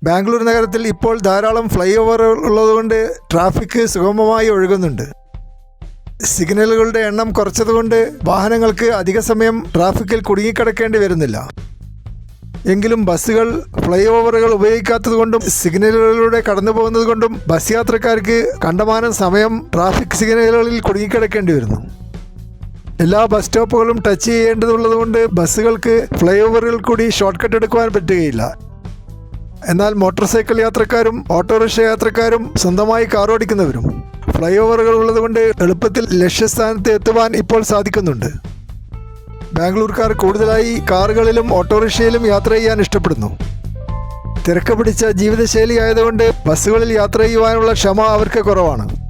ബാംഗ്ലൂർ നഗരത്തിൽ ഇപ്പോൾ ധാരാളം ഫ്ലൈ ഓവറുകൾ ഉള്ളതുകൊണ്ട് ട്രാഫിക് സുഗമമായി ഒഴുകുന്നുണ്ട്. സിഗ്നലുകളുടെ എണ്ണം കുറച്ചതുകൊണ്ട് വാഹനങ്ങൾക്ക് അധിക സമയം ട്രാഫിക്കിൽ കുടുങ്ങിക്കിടക്കേണ്ടി വരുന്നില്ല. എങ്കിലും ബസ്സുകൾ ഫ്ലൈ ഓവറുകൾ ഉപയോഗിക്കാത്തതുകൊണ്ടും സിഗ്നലുകളിലൂടെ കടന്നു പോകുന്നതുകൊണ്ടും ബസ് യാത്രക്കാർക്ക് കണ്ടമാനം സമയം ട്രാഫിക് സിഗ്നലുകളിൽ കുടുങ്ങിക്കിടക്കേണ്ടി വരുന്നു. എല്ലാ ബസ് സ്റ്റോപ്പുകളും ടച്ച് ചെയ്യേണ്ടതുള്ളതുകൊണ്ട് ബസ്സുകൾക്ക് ഫ്ലൈ ഓവറുകൾ കൂടി ഷോർട്ട് കട്ട് എടുക്കുവാൻ പറ്റുകയില്ല. എന്നാൽ മോട്ടോർ സൈക്കിൾ യാത്രക്കാരും ഓട്ടോറിക്ഷ യാത്രക്കാരും സ്വന്തമായി കാർ ഓടിക്കുന്നവരും ഫ്ലൈ ഓവറുകൾ ഉള്ളതുകൊണ്ട് എളുപ്പത്തിൽ ലക്ഷ്യസ്ഥാനത്ത് എത്തുവാൻ ഇപ്പോൾ സാധിക്കുന്നുണ്ട്. ബാംഗ്ലൂർക്കാർ കൂടുതലായി കാറുകളിലും ഓട്ടോറിക്ഷയിലും യാത്ര ചെയ്യാൻ ഇഷ്ടപ്പെടുന്നു. തിരക്ക് പിടിച്ച ജീവിതശൈലി ആയതുകൊണ്ട് ബസ്സുകളിൽ യാത്ര ചെയ്യുവാനുള്ള ക്ഷമ അവർക്ക് കുറവാണ്.